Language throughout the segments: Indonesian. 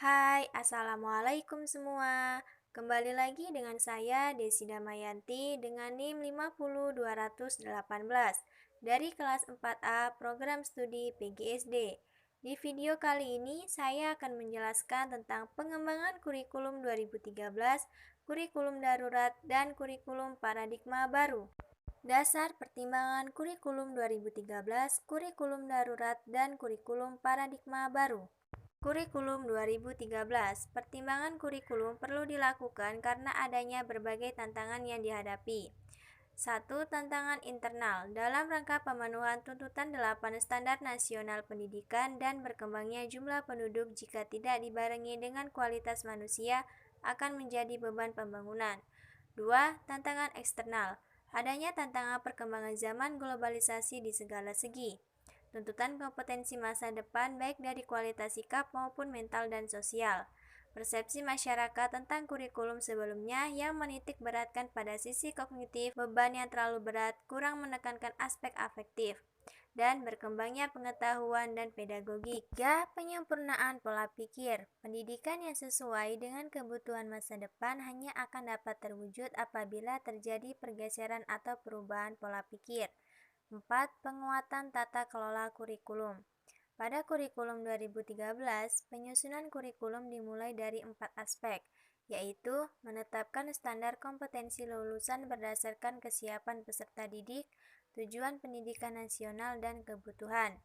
Hai, Assalamualaikum semua. Kembali lagi dengan saya Desi Damayanti dengan NIM 50218 dari kelas 4A Program Studi PGSD. Di video kali ini saya akan menjelaskan tentang pengembangan kurikulum 2013, kurikulum darurat, dan kurikulum paradigma baru. Dasar pertimbangan kurikulum 2013, kurikulum darurat, dan kurikulum paradigma baru. Kurikulum 2013, pertimbangan kurikulum perlu dilakukan karena adanya berbagai tantangan yang dihadapi. 1. Tantangan internal dalam rangka pemenuhan tuntutan 8 Standar Nasional Pendidikan dan berkembangnya jumlah penduduk jika tidak dibarengi dengan kualitas manusia akan menjadi beban pembangunan. 2. Tantangan eksternal, adanya tantangan perkembangan zaman globalisasi di segala segi. Tuntutan kompetensi masa depan baik dari kualitas sikap maupun mental dan sosial. Persepsi masyarakat tentang kurikulum sebelumnya yang menitik beratkan pada sisi kognitif, beban yang terlalu berat, kurang menekankan aspek afektif, dan berkembangnya pengetahuan dan pedagogi. 3. Penyempurnaan pola pikir. Pendidikan yang sesuai dengan kebutuhan masa depan hanya akan dapat terwujud apabila terjadi pergeseran atau perubahan pola pikir. 4. Penguatan tata kelola kurikulum. Pada kurikulum 2013, penyusunan kurikulum dimulai dari 4 aspek, yaitu menetapkan standar kompetensi lulusan berdasarkan kesiapan peserta didik, tujuan pendidikan nasional, dan kebutuhan.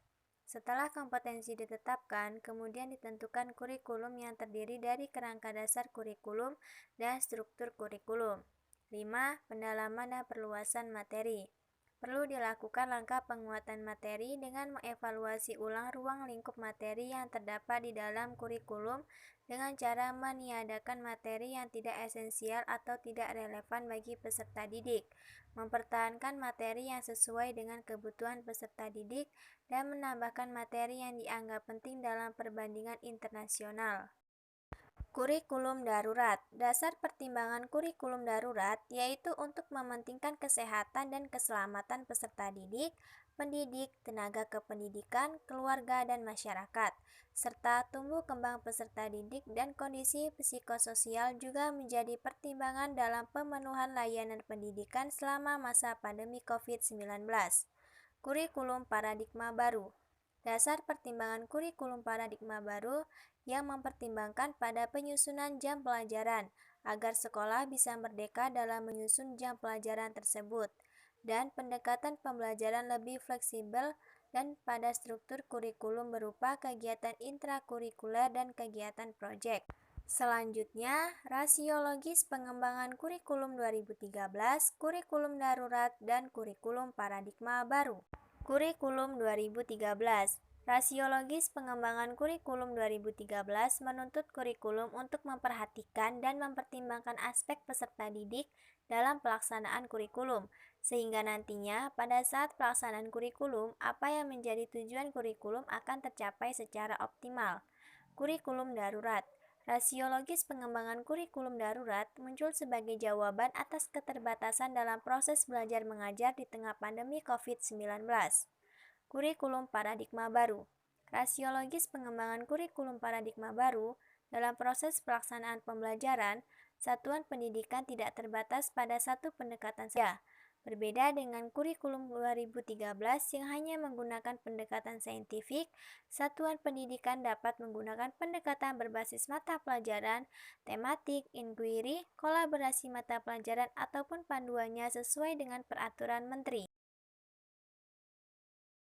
Setelah kompetensi ditetapkan, kemudian ditentukan kurikulum yang terdiri dari kerangka dasar kurikulum dan struktur kurikulum. 5. Pendalaman dan perluasan materi. Perlu dilakukan langkah penguatan materi dengan mengevaluasi ulang ruang lingkup materi yang terdapat di dalam kurikulum dengan cara meniadakan materi yang tidak esensial atau tidak relevan bagi peserta didik, mempertahankan materi yang sesuai dengan kebutuhan peserta didik, dan menambahkan materi yang dianggap penting dalam perbandingan internasional. Kurikulum darurat. Dasar pertimbangan kurikulum darurat yaitu untuk mementingkan kesehatan dan keselamatan peserta didik, pendidik, tenaga kependidikan, keluarga, dan masyarakat, serta tumbuh kembang peserta didik dan kondisi psikososial juga menjadi pertimbangan dalam pemenuhan layanan pendidikan selama masa pandemi COVID-19. Kurikulum paradigma baru. Dasar pertimbangan kurikulum paradigma baru yang mempertimbangkan pada penyusunan jam pelajaran agar sekolah bisa merdeka dalam menyusun jam pelajaran tersebut, dan pendekatan pembelajaran lebih fleksibel dan pada struktur kurikulum berupa kegiatan intrakurikuler dan kegiatan proyek. Selanjutnya, rasiologis pengembangan kurikulum 2013, kurikulum darurat, dan kurikulum paradigma baru. Kurikulum 2013. Rasiologis pengembangan kurikulum 2013 menuntut kurikulum untuk memperhatikan dan mempertimbangkan aspek peserta didik dalam pelaksanaan kurikulum, sehingga nantinya pada saat pelaksanaan kurikulum, apa yang menjadi tujuan kurikulum akan tercapai secara optimal. Kurikulum darurat. Rasiologis pengembangan kurikulum darurat muncul sebagai jawaban atas keterbatasan dalam proses belajar mengajar di tengah pandemi COVID-19. Kurikulum paradigma baru. Rasiologis pengembangan kurikulum paradigma baru dalam proses pelaksanaan pembelajaran, satuan pendidikan tidak terbatas pada satu pendekatan saja. Berbeda dengan kurikulum 2013 yang hanya menggunakan pendekatan saintifik, satuan pendidikan dapat menggunakan pendekatan berbasis mata pelajaran, tematik, inquiry, kolaborasi mata pelajaran, ataupun panduannya sesuai dengan peraturan menteri.